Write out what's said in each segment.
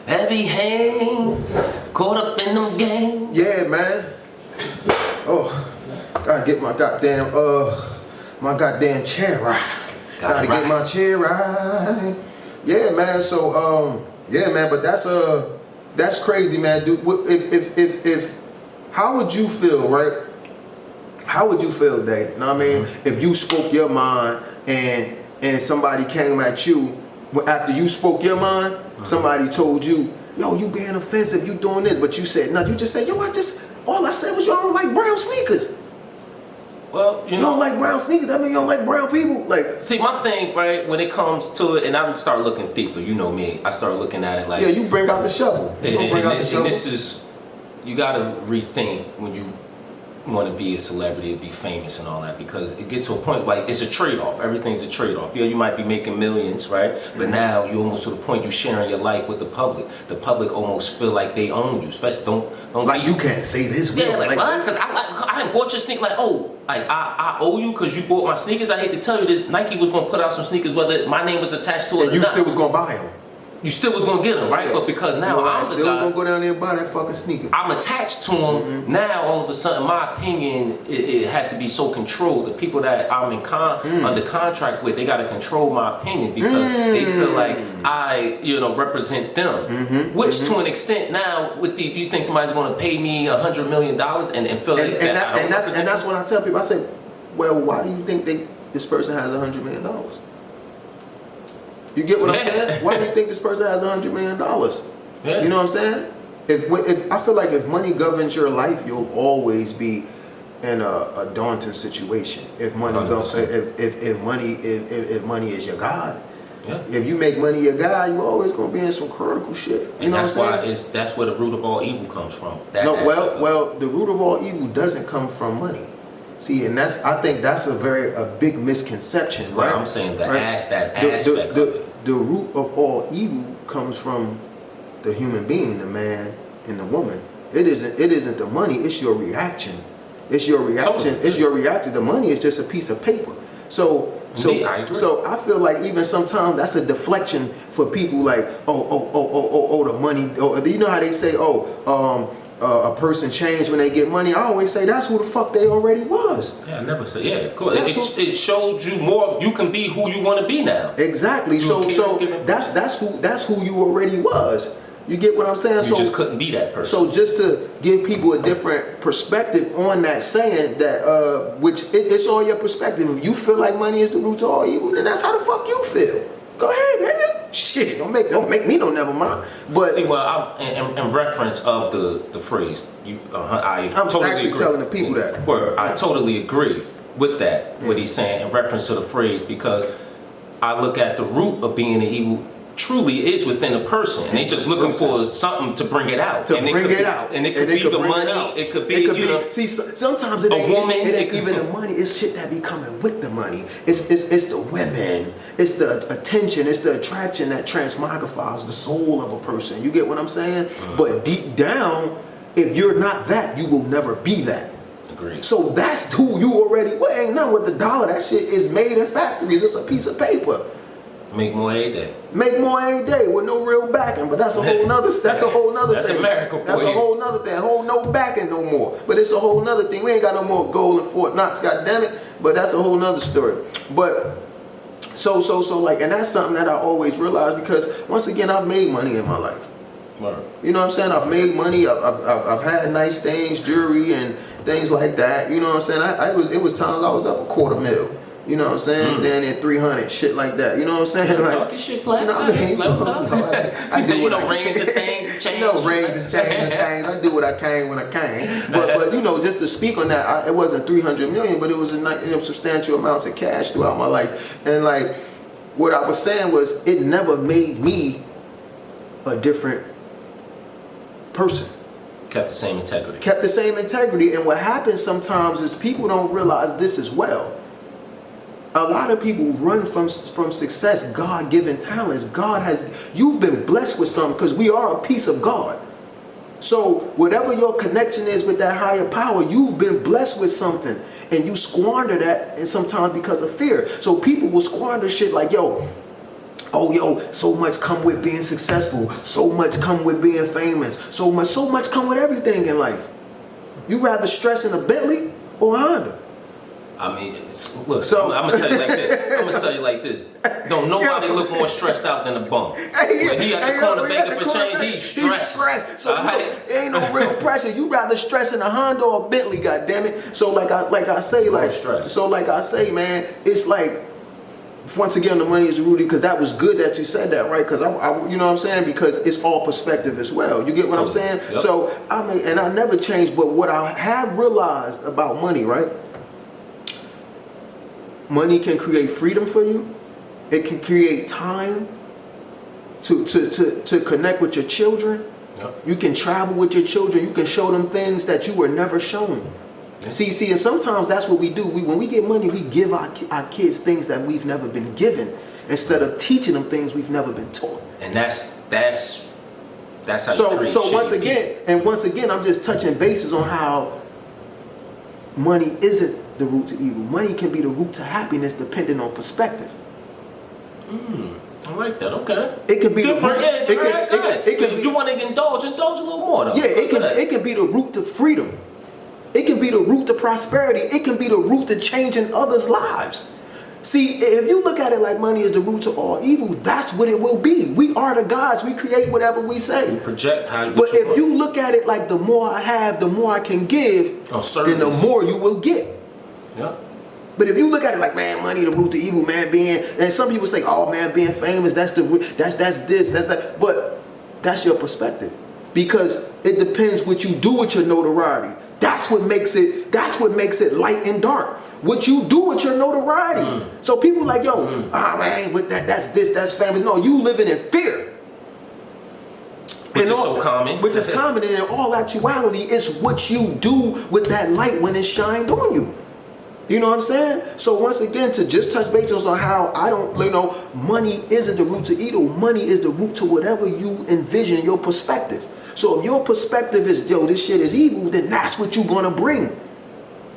Heavy hands, caught up in them games. Yeah, man. Oh, gotta get my goddamn chair right. Gotta get my chair right. Yeah, man. So yeah, man. But that's crazy, man. Dude, if how would you feel, right? How would you feel, Dave? You know what I mean? If you spoke your mind and somebody came at you after you spoke your mind, somebody told you, yo, you being offensive, you doing this, but you said no. You just said, yo, all I said was you don't like brown sneakers. Well, you don't like brown sneakers. That mean you don't like brown people. Like, see, my thing, right, when it comes to it, and I start looking deeper. You know me. I start looking at it like, yeah, you bring out the shovel. And this is, you gotta rethink when you want to be a celebrity, be famous and all that, because it gets to a point like it's a trade-off. Everything's a trade-off. Yeah, you might be making millions, right? But now you almost to the point you're sharing your life with the public. The public almost feel like they own you. Especially don't like you can't say this. Yeah, like what? Cause I bought your sneakers. Like, oh, like I owe you because you bought my sneakers. I hate to tell you this. Nike was gonna put out some sneakers whether my name was attached to it. And you still was gonna buy them. You still was gonna get them, right? Yeah. But because now I'm still gonna go down there and buy that fucking sneaker. I'm attached to them. Now all of a sudden, my opinion it has to be so controlled. The people that I'm in under contract with, they gotta control my opinion because they feel like I, represent them. Which to an extent now, you think somebody's gonna pay me $100 million and feel like that? And that's what I tell people. I say, well, why do you think this person has $100 million? You get what I'm saying? Why do you think this person has $100 million? Yeah. You know what I'm saying? If I feel like if money governs your life, you'll always be in a daunting situation. If money if money is your God, if you make money your God, you're always gonna be in some critical shit. You know that's what I'm saying? That's where the root of all evil comes from. Well, the root of all evil doesn't come from money. See, and I think that's a big misconception, right? I'm saying that aspect of it. The root of all evil comes from the human being, the man and the woman. It isn't the money, it's your reaction. It's your reaction. It's your reaction. The money is just a piece of paper. So I feel like even sometimes that's a deflection for people like, the money. You know how they say, a person changed when they get money. I always say that's who the fuck they already was. Yeah, I never say, yeah, cool. It showed you more. You can be who you want to be now. Exactly. So that's who you already was. You get what I'm saying? You just couldn't be that person. So just to give people a different perspective on that saying that, it's all your perspective. If you feel like money is the root of all evil, then that's how the fuck you feel. Go ahead, man. Shit, don't make me no never mind. But see, well, in reference of the phrase, I'm totally actually agree. Telling the people that. Word, I totally agree with that. What he's saying in reference to the phrase, because I look at the root of being an evil. Truly is within a person, and they just looking for something to bring it out. And it could be the money. It could be. See, sometimes it ain't even the money. It's shit that be coming with the money. It's the women. It's the attention. It's the attraction that transmogrifies the soul of a person. You get what I'm saying? But deep down, if you're not that, you will never be that. Agreed. So that's who you already. Well, ain't nothing with the dollar. That shit is made in factories. It's a piece of paper. Make more every day. Make more every day with no real backing, but that's a whole nother. That's a whole nother thing. That's America for That's you. a whole nother thing. Whole no backing no more. But it's a whole nother thing. We ain't got no more gold in Fort Knox. God damn it. But that's a whole nother story. But so like, and that's something that I always realize because once again, I've made money in my life. Right. You know what I'm saying? I've made money. I've had nice things, jewelry and things like that. You know what I'm saying? It was times I was up $250,000. You know what I'm saying? Then at 300, shit like that. You know what I'm saying? Like, talking shit, play. You know what I mean? I do what I rings and things and change. Rings and chains and things. I do what I can when I can. But just to speak on that, it wasn't 300 million, but it was substantial amounts of cash throughout my life. And like, what I was saying was, it never made me a different person. Kept the same integrity. Kept the same integrity. And what happens sometimes is people don't realize this as well. A lot of people run from success, God-given talents. You've been blessed with something because we are a piece of God. So whatever your connection is with that higher power, you've been blessed with something and you squander that, and sometimes because of fear. So people will squander shit like, yo, oh yo, so much come with being successful, so much come with being famous, so much come with everything in life. You rather stress in a Bentley or a Honda? I mean, look, so I'm gonna tell you like this. Don't nobody look more stressed out than a bum. When he at the corner begging for change, he's stressed. So look, there ain't no real pressure. You rather stress in a Honda or a Bentley, goddammit. So like I say, man, it's like, once again, the money is rooted, because that was good that you said that, right? Because I you know what I'm saying? Because it's all perspective as well. You get what I'm saying? Yep. So I mean, and I never changed, but what I have realized about money, right? Money can create freedom for you. It can create time to connect with your children. Yep. You can travel with your children. You can show them things that you were never shown. Yep. See, and sometimes that's what we do. When we get money, we give our kids things that we've never been given, instead of teaching them things we've never been taught. And that's how. So once again, I'm just touching bases on how money isn't the root to evil. Money can be the root to happiness, depending on perspective. I like that. Okay. It can be different. It can. You want to indulge a little more though. Yeah, it can be the root to freedom. It can be the root to prosperity. It can be the root to changing others' lives. See, if you look at it like money is the root to all evil, that's what it will be. We are the gods. We create whatever we say. You project how you. But if you look at it like the more I have, the more I can give, then the more you will get. Yeah. But if you look at it like, man, money the root to evil, man, and some people say, oh man, being famous, that's that. But that's your perspective, because it depends what you do with your notoriety. That's what makes it light and dark. What you do with your notoriety. So people like, yo, man, with that's famous. No, you living in fear. Which is so common. Which is common, and in all actuality, it's what you do with that light when it's shined on you. You know what I'm saying? So once again, to just touch bases on how money isn't the root to evil. Money is the root to whatever you envision in your perspective. So if your perspective is, yo, this shit is evil, then that's what you're gonna bring.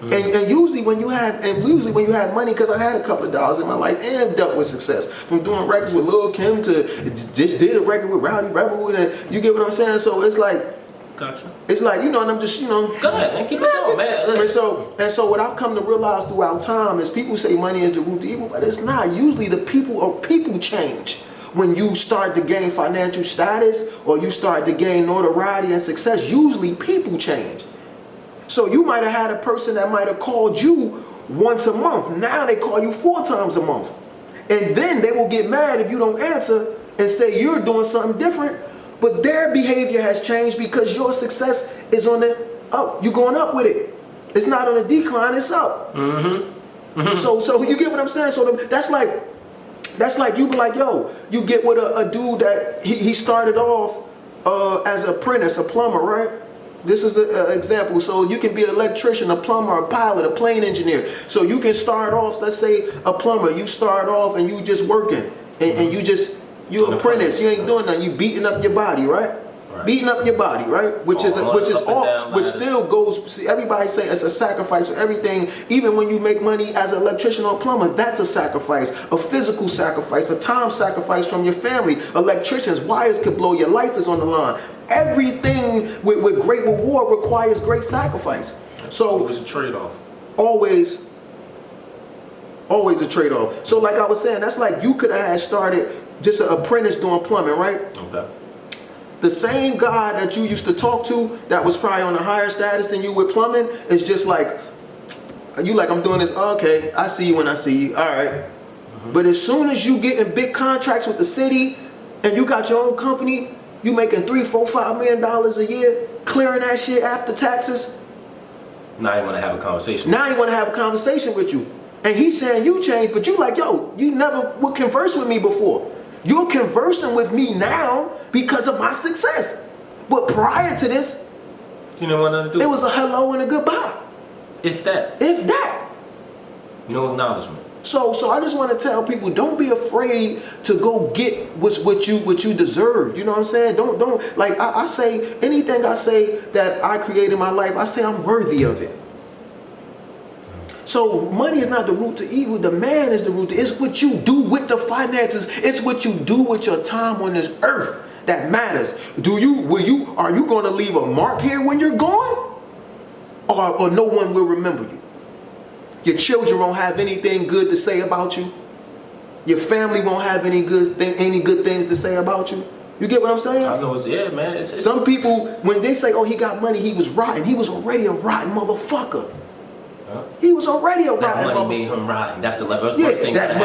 And usually when you have money, because I had a couple of dollars in my life and dealt with success, from doing records with Lil Kim to just did a record with Rowdy Rebel, and you get what I'm saying? So it's like, gotcha. It's like, and I'm just, Go ahead, man. Keep it going, man. And so what I've come to realize throughout time is people say money is the root to evil, but it's not. Usually the people change. When you start to gain financial status or you start to gain notoriety and success, usually people change. So you might have had a person that might have called you once a month. Now they call you 4 times a month. And then they will get mad if you don't answer and say you're doing something different. But their behavior has changed because your success is on the up. You're going up with it. It's not on the decline, it's up. So you get what I'm saying? So that's like you be like, yo, you get with a dude that he started off as an apprentice, a plumber, right? This is an example. So you can be an electrician, a plumber, a pilot, a plane engineer. So you can start off, let's say a plumber, you start off and you just working and you apprentice, you ain't doing nothing, you beating up your body, right? Beating up your body, right? Which still goes, see, everybody say it's a sacrifice for everything. Even when you make money as an electrician or plumber, that's a sacrifice, a physical sacrifice, a time sacrifice from your family. Electricians, wires could blow, your life is on the line. Everything with great reward requires great sacrifice. So it was a trade-off. Always a trade-off. So like I was saying, that's like you could have started just an apprentice doing plumbing, right? Okay. The same guy that you used to talk to that was probably on a higher status than you with plumbing is just like, you like, I'm doing this, okay, I see you when I see you, all right. But as soon as you get in big contracts with the city and you got your own company, you making $3, $4, $5 million a year, clearing that shit after taxes. Now you want to have a conversation. Now he want to have a conversation with you. And he's saying you changed, but you like, yo, you never would converse with me before. You're conversing with me now because of my success. But prior to this, you know what to do? It was a hello and a goodbye. If that. No acknowledgement. So I just want to tell people, don't be afraid to go get what you deserve. You know what I'm saying? Don't like I say, anything I say that I create in my life, I say I'm worthy of it. So money is not the root to evil. The man is the root to. It's what you do with the finances. It's what you do with your time on this earth that matters. Are you going to leave a mark here when you're gone? Or no one will remember you? Your children won't have anything good to say about you. Your family won't have any good things to say about you. You get what I'm saying? I know, yeah, man. Some people, when they say, oh, he got money, he was rotten. He was already a rotten motherfucker. Huh? He was already a rotten motherfucker. That money made him rotten. That's the worst thing that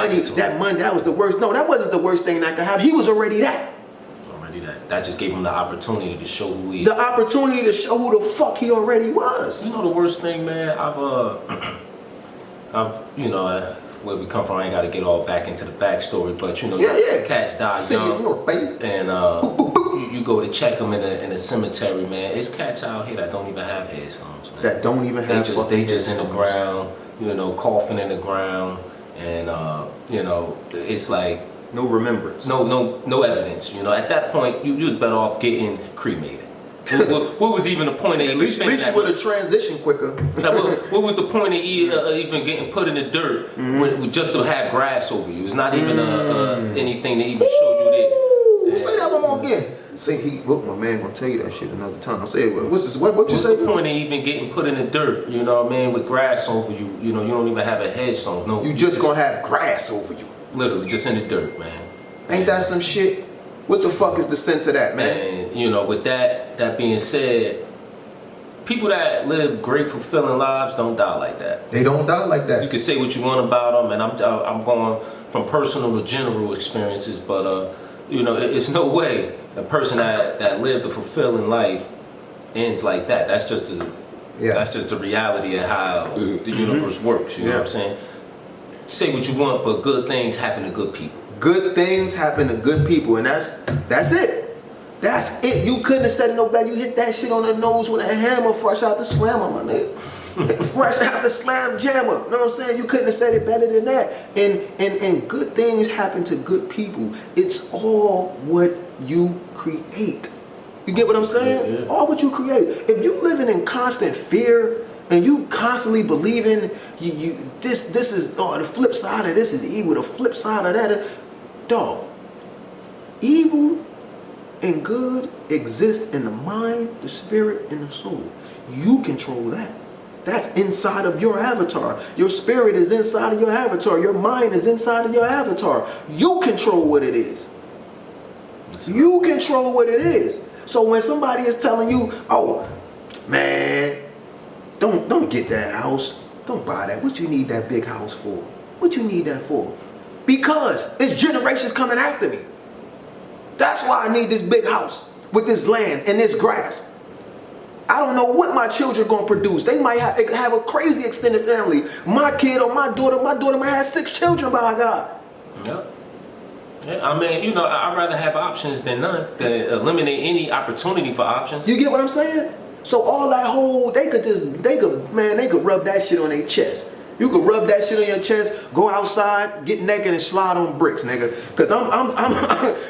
money, that was the worst. No, that wasn't the worst thing that could happen. He was already that. That just gave him the opportunity to show who he is. The opportunity to show who the fuck he already was. You know the worst thing, man? Where we come from, I ain't got to get all back into the backstory, but cats die young, and you go to check them in a cemetery, man. It's cats out here that don't even have headstones, man. That don't even have They just in the ground, coughing in the ground, and it's like no remembrance, no evidence. At that point, you was better off getting cremated. What was even the point of at least you would have transitioned quicker. What was the point of even getting put in the dirt just to have grass over you? It's not even anything to even show you there. Say that one more again. Say my man gonna tell you that shit another time. Say what you say? What's the point of even getting put in the dirt? You know what I mean? With grass over you, you don't even have a headstone. No, you just gonna have grass over you. Literally, just in the dirt, man. Ain't that some shit? What the fuck is the sense of that, man? And with that being said, people that live great, fulfilling lives don't die like that. They don't die like that. You can say what you want about them, and I'm going from personal to general experiences, but it's no way a person that lived a fulfilling life ends like that. That's just the reality of how the universe works. You know what I'm saying? Say what you want, but good things happen to good people. Good things happen to good people, and that's it. That's it. You couldn't have said it no better. You hit that shit on the nose with a hammer fresh out the slammer, my nigga. Fresh out the slam jammer. You know what I'm saying? You couldn't have said it better than that. And good things happen to good people. It's all what you create. You get what I'm saying? Yeah. All what you create. If you living in constant fear and you constantly believing this is the flip side of this is evil, the flip side of that, dog. Evil and good exist in the mind, the spirit, and the soul. You control that. That's inside of your avatar. Your spirit is inside of your avatar. Your mind is inside of your avatar. You control what it is. You control what it is. So when somebody is telling you, oh, man, don't get that house. Don't buy that. What you need that big house for? What you need that for? Because it's generations coming after me. That's why I need this big house with this land and this grass. I don't know what my children gonna produce. They might have a crazy extended family. My kid or my daughter might have 6 children by God. Yeah. Yeah, I mean, I'd rather have options than none, than eliminate any opportunity for options. You get what I'm saying? So all that whole, they could rub that shit on their chest. You could rub that shit on your chest, go outside, get naked and slide on bricks, nigga. Cause I'm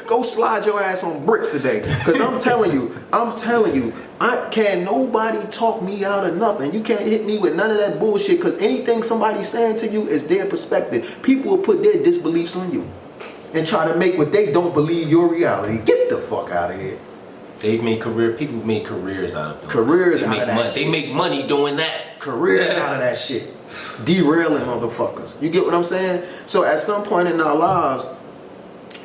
go slide your ass on bricks today. Cause I'm telling you, I can't nobody talk me out of nothing. You can't hit me with none of that bullshit. Cause anything somebody's saying to you is their perspective. People will put their disbeliefs on you and try to make what they don't believe your reality. Get the fuck out of here. People have made careers out of them. Careers out of that shit. They make money doing that. Careers out of that shit. Derailing motherfuckers. You get what I'm saying? So at some point in our lives,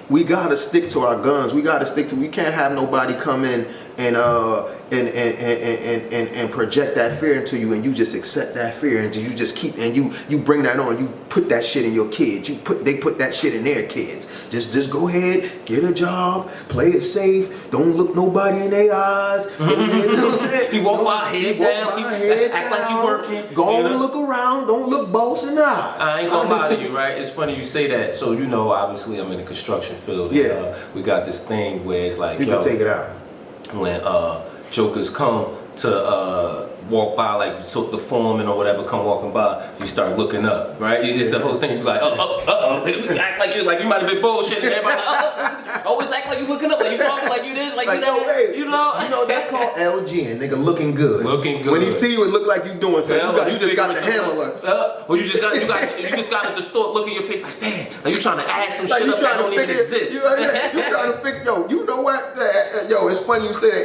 we gotta stick to our guns. We can't have nobody come in and project that fear into you, and you just accept that fear, and you just keep, and you bring that on. You put that shit in your kids. They put that shit in their kids. Just go ahead, get a job, play it safe. Don't look nobody in their eyes. You know what I'm saying? You walk by head down. Act like you working. Go on, look around. Don't look boss in the eye. I ain't gonna lie to you, right? It's funny you say that. So obviously I'm in the construction field. Yeah. We got this thing where it's like, you can take it out. When jokers come to walk by, like so the foreman or whatever come walking by, you start looking up, right? It's the whole thing. You be like, you act like you might have been bullshitting. Everybody, always act like you looking up, like you talking like you this, like you that. Hey, you know that's called LGN, nigga, looking good. Looking good. When he see you, it look like you doing something. You just got the hammer, well, you just got to distort look in your face, like damn, like you trying to add some like shit you up that trying don't to even figure, exist. You trying to figure, yo, you know what? Yo, it's funny you say that.